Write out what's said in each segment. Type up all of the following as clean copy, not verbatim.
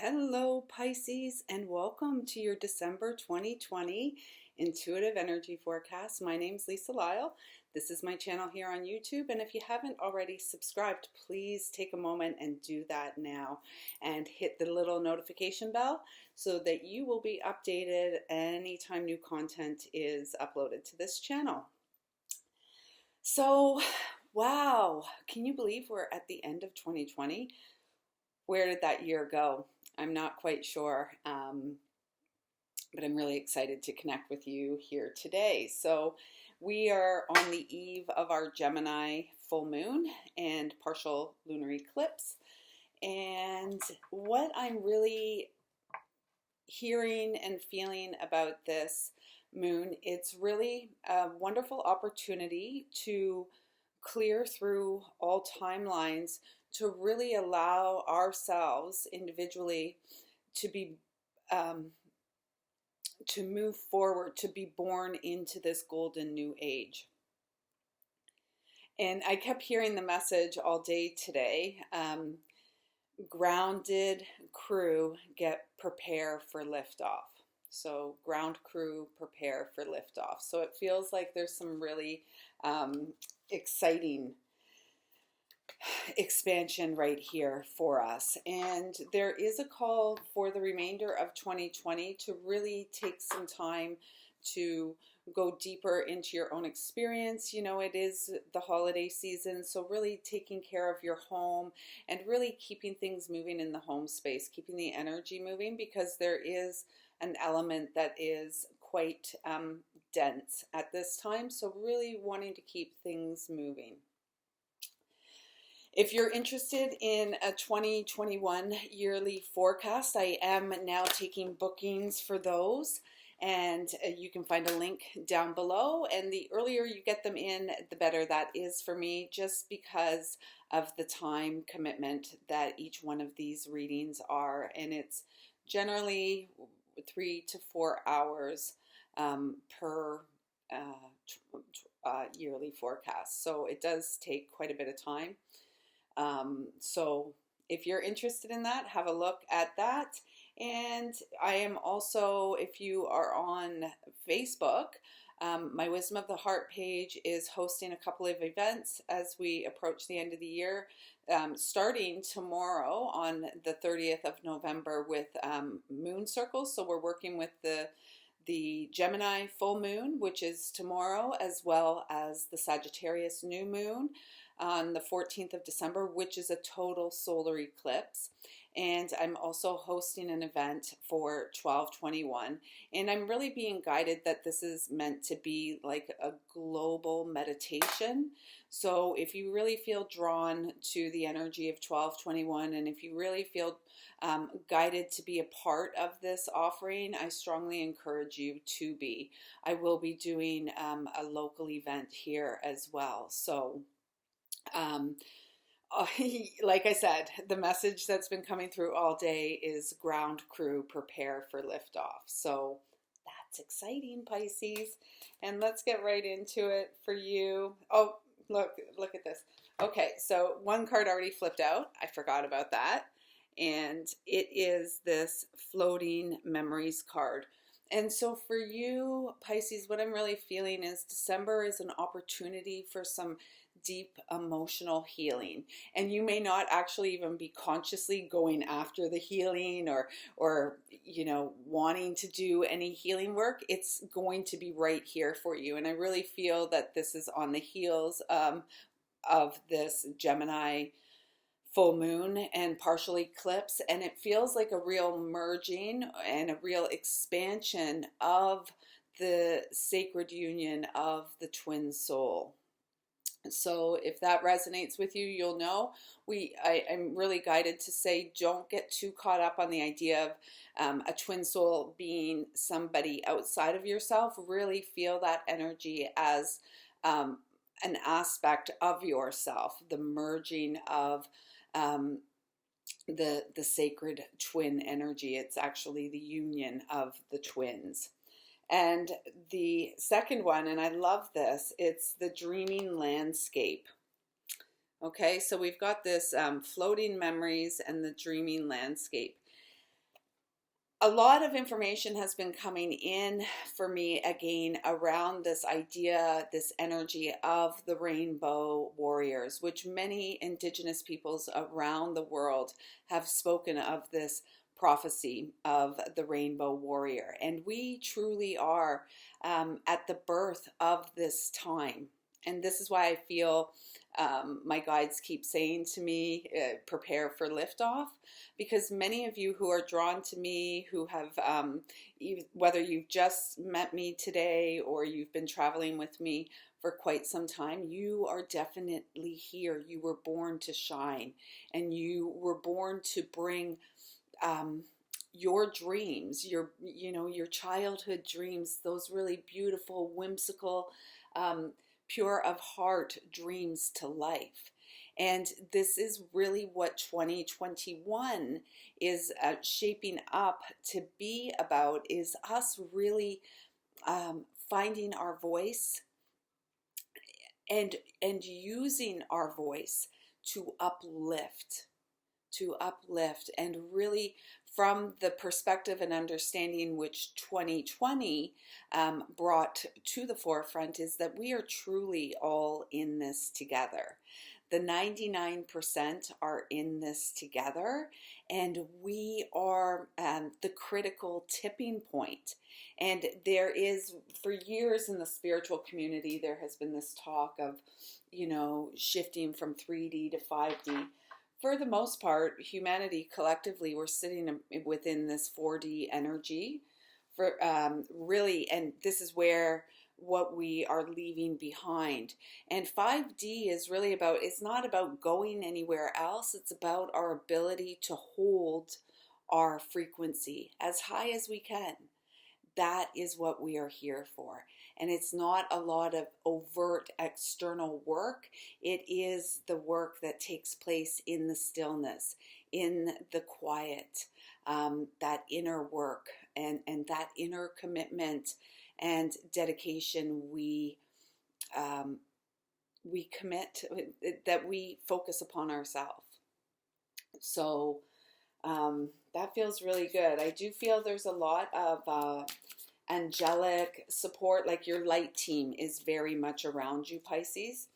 Hello, Pisces, and welcome to your December 2020 Intuitive Energy Forecast. My name's Lyle. This is my channel here on YouTube, and if you haven't already subscribed, please take a moment and do that now and hit the little notification bell so that you will be updated anytime new content is uploaded to this channel. So, wow, can you believe we're at the end of 2020? Where did that year go? I'm not quite sure, but I'm really excited to connect with you here today. So we are on the eve of our Gemini full moon and partial lunar eclipse. And what I'm really hearing and feeling about this moon, it's really a wonderful opportunity to clear through all timelines, to really allow ourselves individually to be to move forward, to be born into this golden new age. And I kept hearing the message all day today, grounded crew prepare for liftoff. So ground crew prepare for liftoff. So it feels like there's some really exciting expansion right here for us, and there is a call for the remainder of 2020 to really take some time to go deeper into your own experience. You know, it is the holiday season, so really taking care of your home and really keeping things moving in the home space, keeping the energy moving, because there is an element that is quite dense at this time, so really wanting to keep things moving. If you're interested in a 2021 yearly forecast, I am now taking bookings for those, and you can find a link down below. And the earlier you get them in, the better that is for me, just because of the time commitment that each one of these readings are. And it's generally 3 to 4 hours per yearly forecast. So it does take quite a bit of time. So if you're interested in that, have a look at that. And I am also, if you are on Facebook, my Wisdom of the Heart page is hosting a couple of events as we approach the end of the year, starting tomorrow on the 30th of November with moon circles. So we're working with the Gemini full moon, which is tomorrow, as well as the Sagittarius new moon on the 14th of December, which is a total solar eclipse. And I'm also hosting an event for 12/21. And I'm really being guided that this is meant to be like a global meditation. So if you really feel drawn to the energy of 12/21, and if you really feel guided to be a part of this offering, I strongly encourage you to be. I will be doing a local event here as well. So like I said, the message that's been coming through all day is ground crew prepare for liftoff. So that's exciting, Pisces. And let's get right into it for you. Oh, look at this. Okay, so one card already flipped out. I forgot about that. And it is this floating memories card. And so for you, Pisces, what I'm really feeling is December is an opportunity for some deep emotional healing. And you may not actually even be consciously going after the healing or you know, wanting to do any healing work. It's going to be right here for you. And I really feel that this is on the heels of this Gemini full moon and partial eclipse, and it feels like a real merging and a real expansion of the sacred union of the twin soul. So if that resonates with you, you'll know I'm really guided to say don't get too caught up on the idea of a twin soul being somebody outside of yourself. Really feel that energy as an aspect of yourself, the merging of the sacred twin energy. It's actually the union of the twins. And the second one, and I love this, it's the dreaming landscape. Okay, so we've got this floating memories and the dreaming landscape. a lot of information has been coming in for me again around this idea, this energy of the rainbow warriors, which many indigenous peoples around the world have spoken of this prophecy of the rainbow warrior. And we truly are at the birth of this time. And this is why I feel my guides keep saying to me, prepare for liftoff, because many of you who are drawn to me, who have, whether you've just met me today or you've been traveling with me for quite some time, you are definitely here. You were born to shine, and you were born to bring your dreams, your childhood dreams, those really beautiful, whimsical, pure of heart dreams to life. And this is really what 2021 is shaping up to be about, is us really finding our voice and using our voice to uplift and really from the perspective and understanding which 2020 brought to the forefront, is that we are truly all in this together. The 99% are in this together, and we are the critical tipping point. And there is, for years in the spiritual community, there has been this talk of, shifting from 3D to 5D. For the most part, humanity collectively, we're sitting within this 4D energy for really, and this is where what we are leaving behind. And 5D is really about, it's not about going anywhere else. It's about our ability to hold our frequency as high as we can. That is what we are here for. And it's not a lot of overt external work. It is the work that takes place in the stillness, in the quiet, that inner work and that inner commitment and dedication we commit, that we focus upon ourselves. So that feels really good. I do feel there's a lot of angelic support, like your light team is very much around you, Pisces.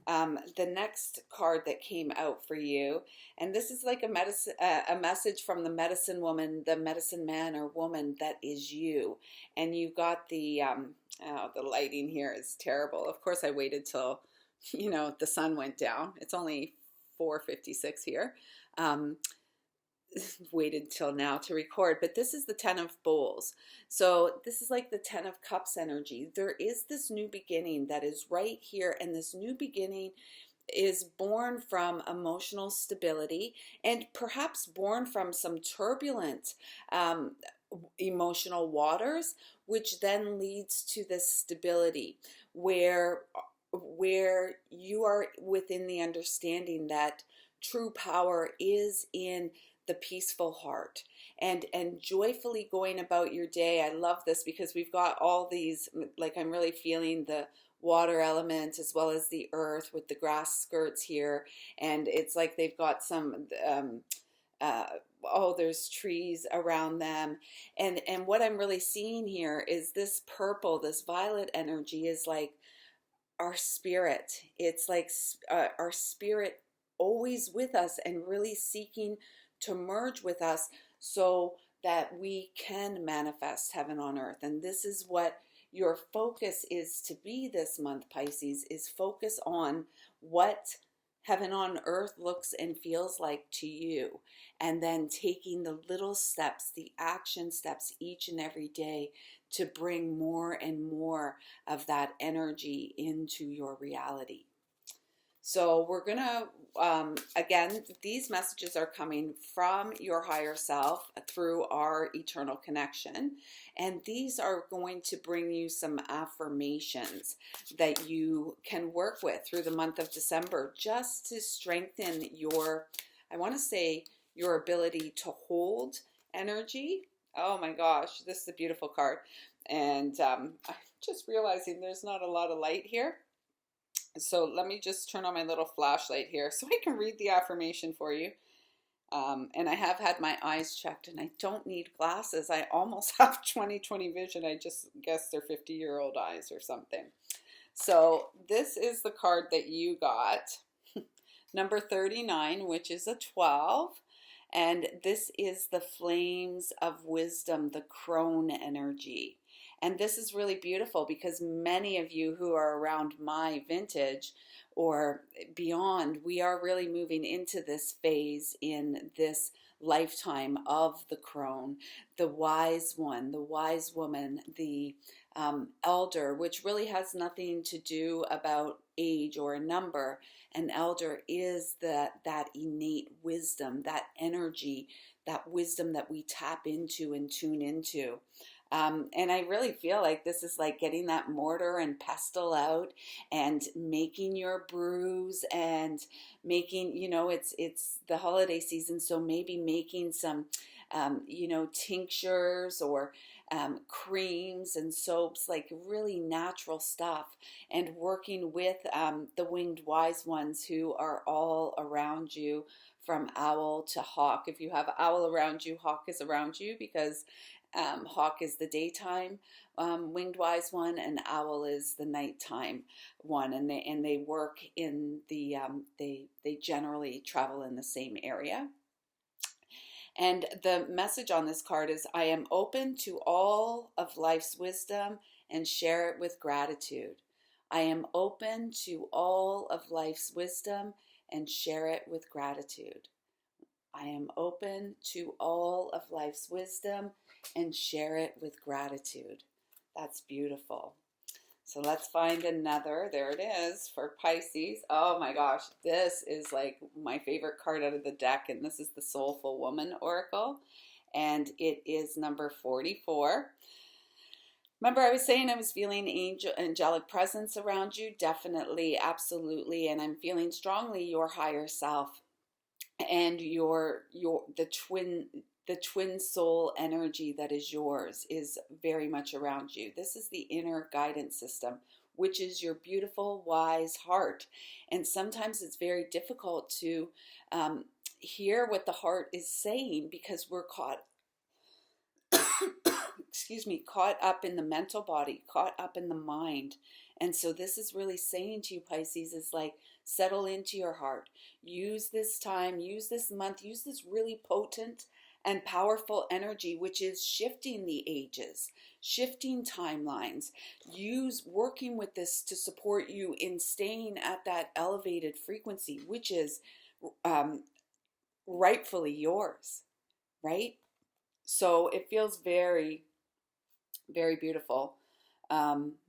The next card that came out for you, and this is like a message from the medicine woman, the medicine man or woman that is you. And you got the lighting here is terrible. Of course, I waited till the sun went down. It's only 4:56 here. Waited till now to record, but this is the 10 of bowls. So this is like the 10 of cups energy. There is this new beginning that is right here, and this new beginning is born from emotional stability and perhaps born from some turbulent emotional waters, which then leads to this stability where you are within the understanding that true power is in the peaceful heart and joyfully going about your day. I love this because we've got all these, like I'm really feeling the water element as well as the earth with the grass skirts here, and it's like they've got some there's trees around them, and what I'm really seeing here is this purple, this violet energy is like our spirit. It's like our spirit always with us and really seeking to merge with us so that we can manifest heaven on earth. And this is what your focus is to be this month, Pisces, is focus on what heaven on earth looks and feels like to you, and then taking the little steps, the action steps each and every day to bring more and more of that energy into your reality. So we're going to, again, these messages are coming from your higher self through our eternal connection. And these are going to bring you some affirmations that you can work with through the month of December, just to strengthen your, I want to say, your ability to hold energy. Oh my gosh, this is a beautiful card. And I'm just realizing there's not a lot of light here. So let me just turn on my little flashlight here so I can read the affirmation for you. And I have had my eyes checked, and I don't need glasses. I almost have 20/20 vision. I just guess they're 50-year-old eyes or something. So this is the card that you got, number 39, which is a 12. And this is the flames of wisdom, the crone energy. And this is really beautiful because many of you who are around my vintage or beyond, we are really moving into this phase in this lifetime of the crone, the wise one, the wise woman, the elder, which really has nothing to do about age or a number. An elder is that innate wisdom, that energy, that wisdom that we tap into and tune into. And I really feel like this is like getting that mortar and pestle out and making your brews and making, it's the holiday season, so maybe making some, tinctures or creams and soaps, like really natural stuff, and working with the winged wise ones who are all around you, from owl to hawk. If you have owl around you, hawk is around you, because hawk is the daytime winged wise one, and owl is the nighttime one, and they work in the they generally travel in the same area. And the message on this card is, I am open to all of life's wisdom and share it with gratitude. I am open to all of life's wisdom and share it with gratitude. I am open to all of life's wisdom and share it with gratitude. That's beautiful. So let's find another. There it is for Pisces. Oh my gosh, this is like my favorite card out of the deck, and this is the Soulful Woman Oracle, and it is number 44. Remember, I was saying I was feeling angelic presence around you? Definitely, absolutely, and I'm feeling strongly your higher self and the twin soul energy that is yours is very much around you. This is the inner guidance system, which is your beautiful, wise heart. And sometimes it's very difficult to hear what the heart is saying because we're caught caught up in the mental body, caught up in the mind. And so this is really saying to you, Pisces, is like, settle into your heart. Use this time, use this month, use this really potent and powerful energy, which is shifting the ages, shifting timelines. Use working with this to support you in staying at that elevated frequency, which is rightfully yours, right? So it feels very, very beautiful.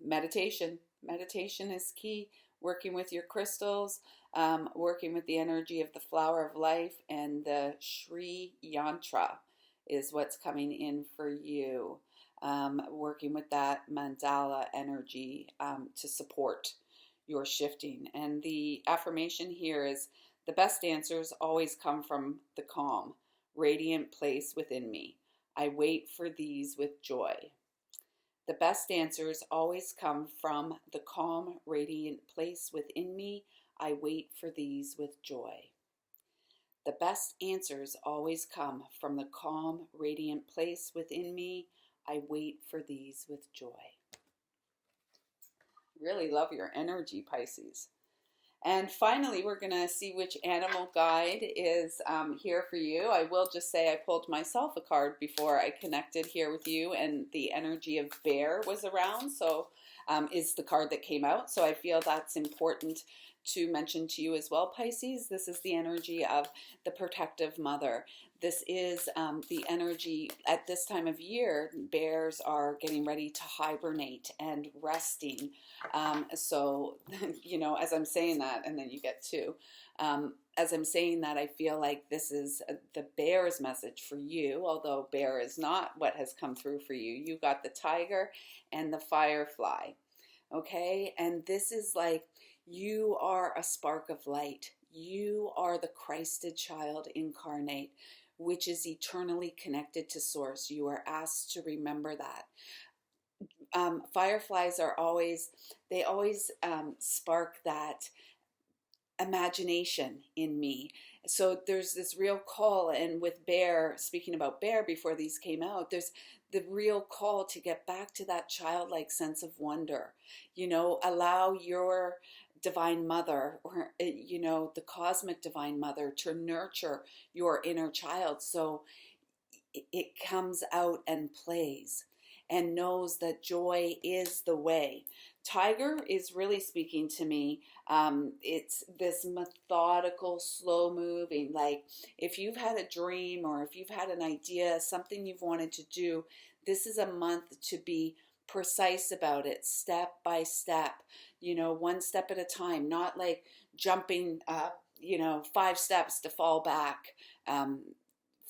Meditation is key. Working with your crystals, working with the energy of the flower of life, and the Shri Yantra is what's coming in for you. Working with that mandala energy to support your shifting. And the affirmation here is, the best answers always come from the calm, radiant place within me. I wait for these with joy. The best answers always come from the calm, radiant place within me. I wait for these with joy. The best answers always come from the calm, radiant place within me. I wait for these with joy. Really love your energy, Pisces. And finally, we're going to see which animal guide is here for you. I will just say I pulled myself a card before I connected here with you, and the energy of bear was around, so is the card that came out. So I feel that's important to mention to you as well, Pisces. This is the energy of the protective mother. This is the energy at this time of year. Bears are getting ready to hibernate and resting. So, as I'm saying that, and then you get two. As I'm saying that, I feel like this is the bear's message for you, although bear is not what has come through for you. You got the tiger and the firefly, okay? And this is like, you are a spark of light. You are the Christed child incarnate, which is eternally connected to Source. You are asked to remember that. Fireflies are always spark that imagination in me. So there's this real call, and with Bear, speaking about Bear before these came out, there's the real call to get back to that childlike sense of wonder. Allow your divine mother, or the cosmic divine mother, to nurture your inner child, so it comes out and plays and knows that joy is the way. Tiger is really speaking to me. It's this methodical, slow moving. Like if you've had a dream, or if you've had an idea, something you've wanted to do, this is a month to be precise about it, step by step, one step at a time, not like jumping, 5 steps to fall back,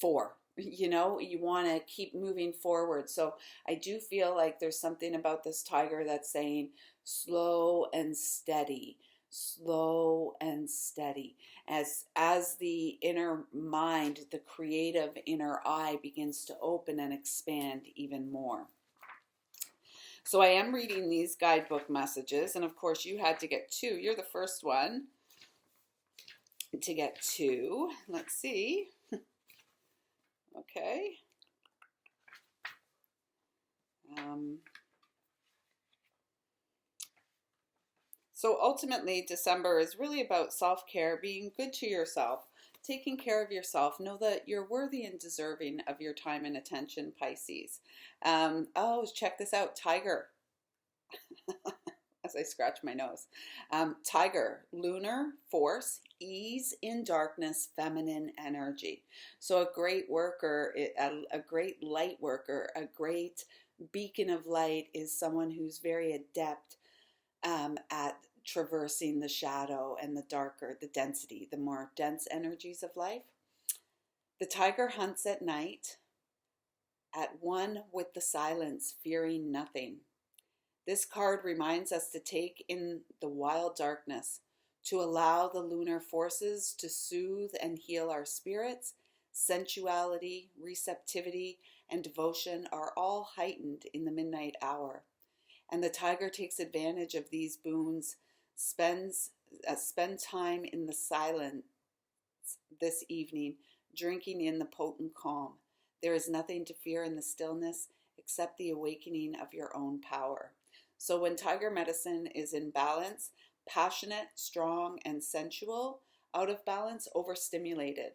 4. You want to keep moving forward. So I do feel like there's something about this tiger that's saying slow and steady, slow and steady, as the inner mind, the creative inner eye, begins to open and expand even more. So I am reading these guidebook messages, and of course you had to get 2. You're the first one to get 2. Let's see. Okay. So ultimately, December is really about self-care, being good to yourself, taking care of yourself. Know that you're worthy and deserving of your time and attention, Pisces. Check this out, Tiger. As I scratch my nose. Tiger, lunar force, ease in darkness, feminine energy. So a great worker, a great light worker, a great beacon of light is someone who's very adept at traversing the shadow and the darker, the density, the more dense energies of life. The tiger hunts at night, at one with the silence, fearing nothing. This card reminds us to take in the wild darkness, to allow the lunar forces to soothe and heal our spirits. Sensuality, receptivity, and devotion are all heightened in the midnight hour. And the tiger takes advantage of these boons, spend time in the silence this evening, drinking in the potent calm. There is nothing to fear in the stillness except the awakening of your own power. So when tiger medicine is in balance, passionate, strong, and sensual; out of balance, overstimulated.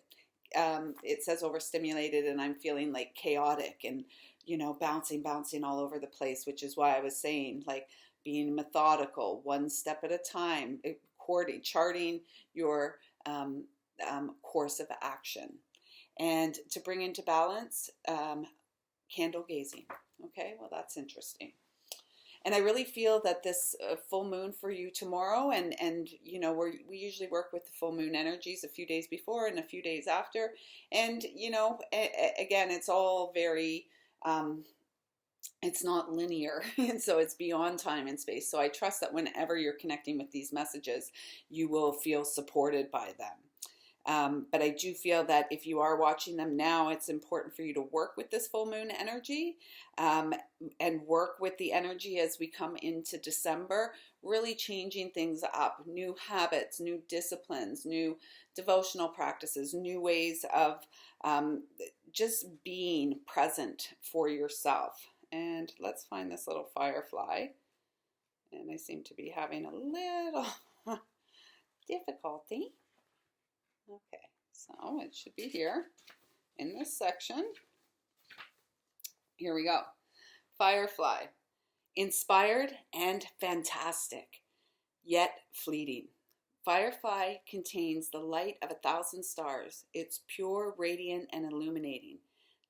It says overstimulated, and I'm feeling like chaotic and, bouncing all over the place, which is why I was saying, like, being methodical, one step at a time, charting your course of action. And to bring into balance, candle gazing. Okay, well, that's interesting. And I really feel that this full moon for you tomorrow, and we usually work with the full moon energies a few days before and a few days after. And, again, it's all very, it's not linear. And so it's beyond time and space. So I trust that whenever you're connecting with these messages, you will feel supported by them. But I do feel that if you are watching them now, it's important for you to work with this full moon energy, and work with the energy as we come into December, really changing things up, new habits, new disciplines, new devotional practices, new ways of just being present for yourself. And let's find this little firefly. And I seem to be having a little difficulty. Okay, so it should be here in this section. Here we go. Firefly, inspired and fantastic, yet fleeting. Firefly contains the light of 1,000 stars. It's pure, radiant, and illuminating.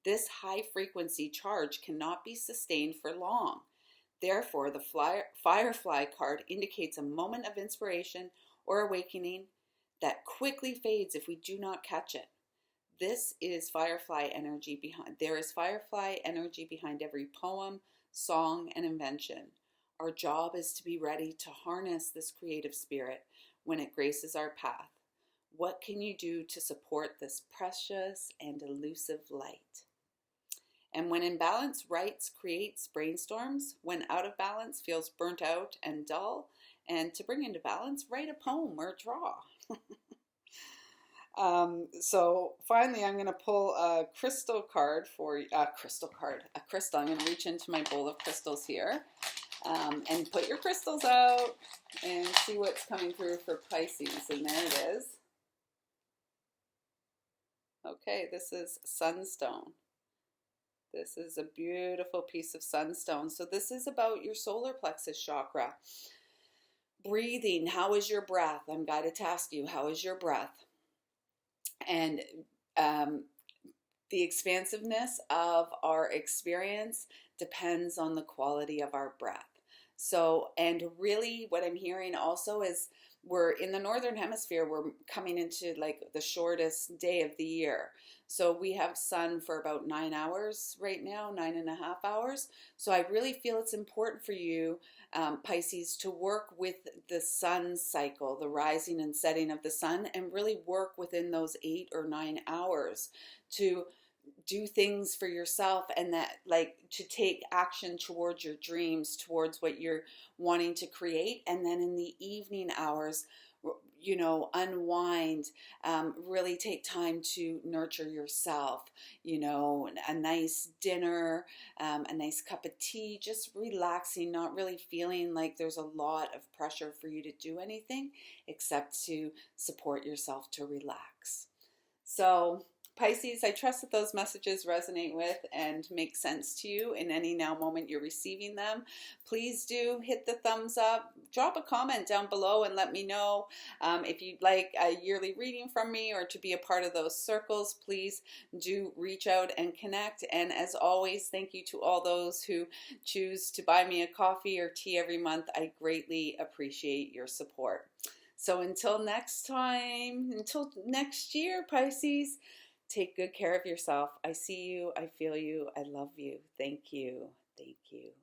This high-frequency charge cannot be sustained for long. Therefore, the Firefly card indicates a moment of inspiration or awakening that quickly fades if we do not catch it. This is Firefly energy behind. There is Firefly energy behind every poem, song, and invention. Our job is to be ready to harness this creative spirit when it graces our path. What can you do to support this precious and elusive light? And when in balance, writes, creates, brainstorms. When out of balance, feels burnt out and dull. And to bring into balance, write a poem or draw. So finally, I'm going to pull a crystal card for a crystal card, a crystal. I'm going to reach into my bowl of crystals here, and put your crystals out and see what's coming through for Pisces. And there it is. Okay, this is sunstone. This is a beautiful piece of sunstone. So this is about your solar plexus chakra. Breathing. How is your breath? I'm guided to ask you, how is your breath? And the expansiveness of our experience depends on the quality of our breath. So, and really what I'm hearing also is we're in the northern hemisphere, we're coming into like the shortest day of the year. So we have sun for about 9 hours right now, 9.5 hours. So I really feel it's important for you, Pisces, to work with the sun cycle, the rising and setting of the sun, and really work within those 8 or 9 hours to do things for yourself, and that like to take action towards your dreams, towards what you're wanting to create. And then in the evening hours, you know, unwind, really take time to nurture yourself, you know, a nice dinner, a nice cup of tea, just relaxing, not really feeling like there's a lot of pressure for you to do anything except to support yourself to relax. So Pisces, I trust that those messages resonate with and make sense to you in any now moment you're receiving them. Please do hit the thumbs up, drop a comment down below and let me know if you'd like a yearly reading from me or to be a part of those circles. Please do reach out and connect. And as always, thank you to all those who choose to buy me a coffee or tea every month. I greatly appreciate your support. So until next time, until next year, Pisces, take good care of yourself. I see you, I feel you, I love you. Thank you. Thank you.